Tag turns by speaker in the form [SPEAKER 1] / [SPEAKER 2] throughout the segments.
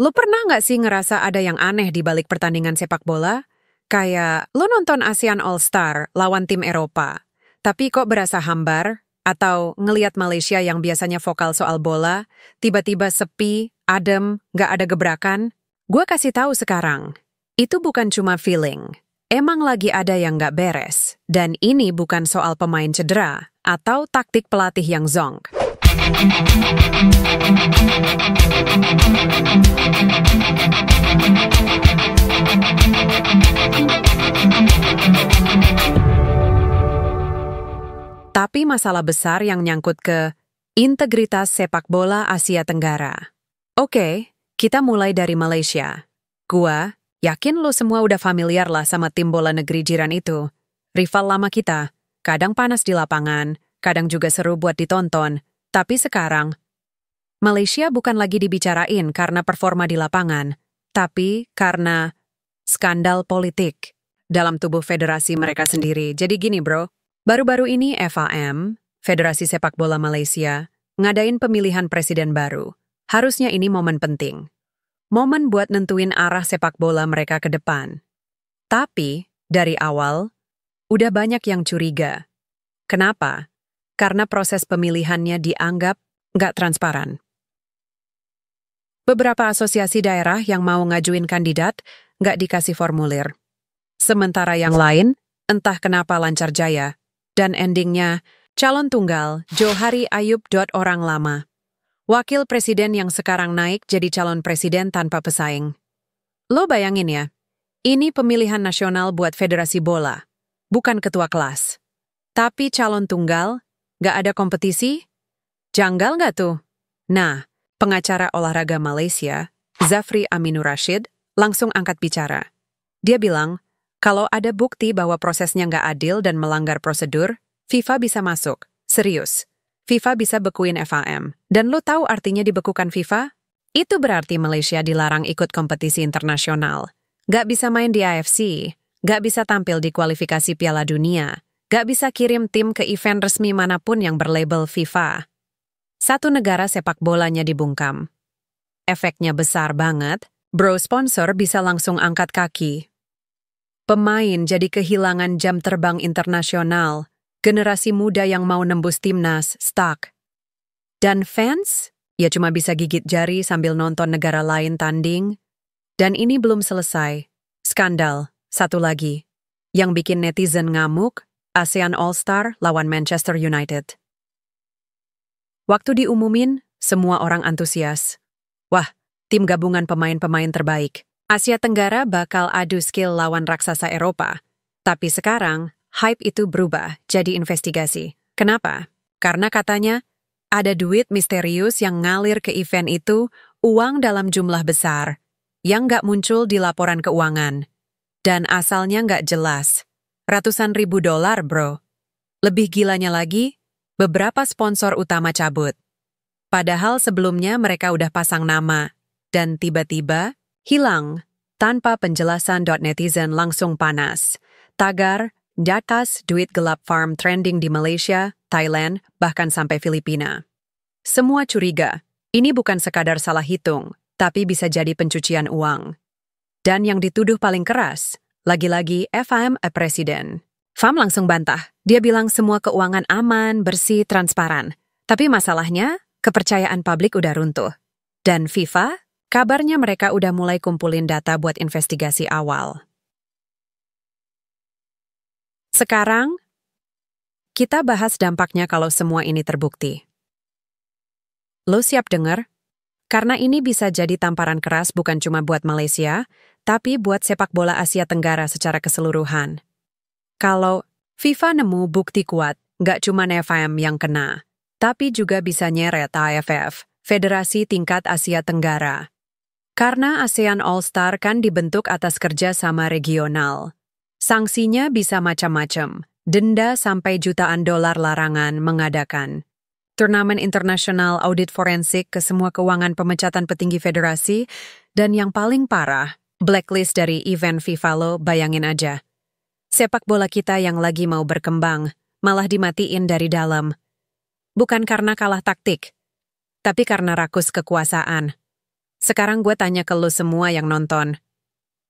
[SPEAKER 1] Lo pernah nggak sih ngerasa ada yang aneh di balik pertandingan sepak bola? Kayak lo nonton ASEAN All-Star lawan tim Eropa, tapi kok berasa hambar? Atau ngeliat Malaysia yang biasanya vokal soal bola, tiba-tiba sepi, adem, nggak ada gebrakan? Gue kasih tahu sekarang, itu bukan cuma feeling. Emang lagi ada yang nggak beres. Dan ini bukan soal pemain cedera atau taktik pelatih yang zonk. Tapi masalah besar yang nyangkut ke integritas sepak bola Asia Tenggara. Oke, kita mulai dari Malaysia. Gua yakin lo semua udah familiar lah sama tim bola negeri jiran itu. Rival lama kita, kadang panas di lapangan, kadang juga seru buat ditonton. Tapi sekarang, Malaysia bukan lagi dibicarain karena performa di lapangan, tapi karena skandal politik dalam tubuh federasi mereka sendiri. Jadi gini bro, baru-baru ini FAM, Federasi Sepak Bola Malaysia, ngadain pemilihan presiden baru. Harusnya ini momen penting. Momen buat nentuin arah sepak bola mereka ke depan. Tapi, dari awal, udah banyak yang curiga. Kenapa? Karena proses pemilihannya dianggap nggak transparan. Beberapa asosiasi daerah yang mau ngajuin kandidat nggak dikasih formulir. Sementara yang lain, entah kenapa lancar jaya. Dan endingnya, calon tunggal Johari Ayub. Orang lama. Wakil presiden yang sekarang naik jadi calon presiden tanpa pesaing. Lo bayangin ya, ini pemilihan nasional buat federasi bola, bukan ketua kelas. Tapi calon tunggal, nggak ada kompetisi? Janggal nggak tuh? Nah, pengacara olahraga Malaysia, Zafri Aminur Rashid, langsung angkat bicara. Dia bilang, kalau ada bukti bahwa prosesnya nggak adil dan melanggar prosedur, FIFA bisa masuk. Serius. FIFA bisa bekuin FAM. Dan lo tahu artinya dibekukan FIFA? Itu berarti Malaysia dilarang ikut kompetisi internasional. Nggak bisa main di AFC. Nggak bisa tampil di kualifikasi Piala Dunia. Nggak bisa kirim tim ke event resmi manapun yang berlabel FIFA. Satu negara sepak bolanya dibungkam. Efeknya besar banget. Bro sponsor bisa langsung angkat kaki. Pemain jadi kehilangan jam terbang internasional. Generasi muda yang mau nembus timnas, stuck. Dan fans? Ya cuma bisa gigit jari sambil nonton negara lain tanding. Dan ini belum selesai. Skandal, satu lagi. Yang bikin netizen ngamuk, ASEAN All-Star lawan Manchester United. Waktu diumumin, semua orang antusias. Wah, tim gabungan pemain-pemain terbaik. Asia Tenggara bakal adu skill lawan raksasa Eropa. Tapi sekarang, hype itu berubah jadi investigasi. Kenapa? Karena katanya, ada duit misterius yang ngalir ke event itu, uang dalam jumlah besar, yang nggak muncul di laporan keuangan. Dan asalnya nggak jelas. Ratusan ribu dolar, bro. Lebih gilanya lagi, beberapa sponsor utama cabut. Padahal sebelumnya mereka udah pasang nama. Dan tiba-tiba, hilang. Tanpa penjelasan. Netizen langsung panas. Tagar, Jatas duit gelap farm trending di Malaysia, Thailand, bahkan sampai Filipina. Semua curiga, ini bukan sekadar salah hitung, tapi bisa jadi pencucian uang. Dan yang dituduh paling keras, lagi-lagi FAM presiden. FAM langsung bantah, dia bilang semua keuangan aman, bersih, transparan. Tapi masalahnya, kepercayaan publik udah runtuh. Dan FIFA, kabarnya mereka udah mulai kumpulin data buat investigasi awal. Sekarang, kita bahas dampaknya kalau semua ini terbukti. Lo siap denger? Karena ini bisa jadi tamparan keras bukan cuma buat Malaysia, tapi buat sepak bola Asia Tenggara secara keseluruhan. Kalau FIFA nemu bukti kuat, nggak cuma FAM yang kena, tapi juga bisa nyeret AFF, Federasi Tingkat Asia Tenggara. Karena ASEAN All-Star kan dibentuk atas kerja sama regional. Sanksinya bisa macam-macam, denda sampai jutaan dolar, larangan mengadakan turnamen internasional, audit forensik ke semua keuangan, pemecatan petinggi federasi, dan yang paling parah, blacklist dari event FIFA. Lo bayangin aja. Sepak bola kita yang lagi mau berkembang, malah dimatiin dari dalam. Bukan karena kalah taktik, tapi karena rakus kekuasaan. Sekarang gue tanya ke lo semua yang nonton.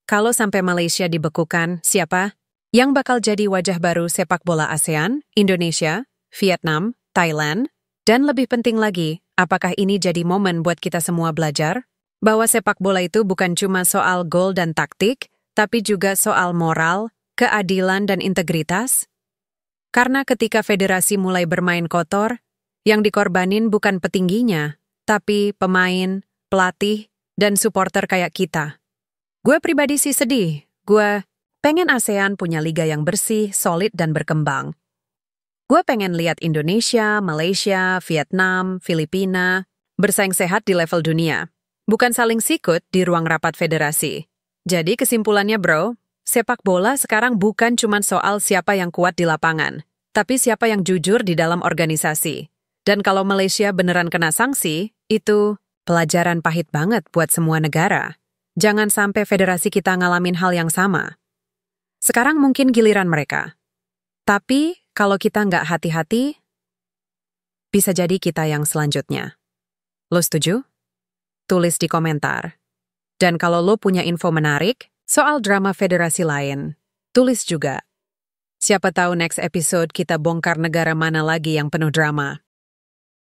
[SPEAKER 1] Kalau sampai Malaysia dibekukan, siapa yang bakal jadi wajah baru sepak bola ASEAN, Indonesia, Vietnam, Thailand? Dan lebih penting lagi, apakah ini jadi momen buat kita semua belajar? Bahwa sepak bola itu bukan cuma soal gol dan taktik, tapi juga soal moral, keadilan dan integritas? Karena ketika federasi mulai bermain kotor, yang dikorbanin bukan petingginya, tapi pemain, pelatih, dan supporter kayak kita. Gue pribadi sih sedih. Gue pengen ASEAN punya liga yang bersih, solid, dan berkembang. Gue pengen lihat Indonesia, Malaysia, Vietnam, Filipina bersaing sehat di level dunia. Bukan saling sikut di ruang rapat federasi. Jadi kesimpulannya bro, sepak bola sekarang bukan cuma soal siapa yang kuat di lapangan, tapi siapa yang jujur di dalam organisasi. Dan kalau Malaysia beneran kena sanksi, itu pelajaran pahit banget buat semua negara. Jangan sampai federasi kita ngalamin hal yang sama. Sekarang mungkin giliran mereka. Tapi kalau kita nggak hati-hati, bisa jadi kita yang selanjutnya. Lo setuju? Tulis di komentar. Dan kalau lo punya info menarik soal drama federasi lain, tulis juga. Siapa tahu next episode kita bongkar negara mana lagi yang penuh drama.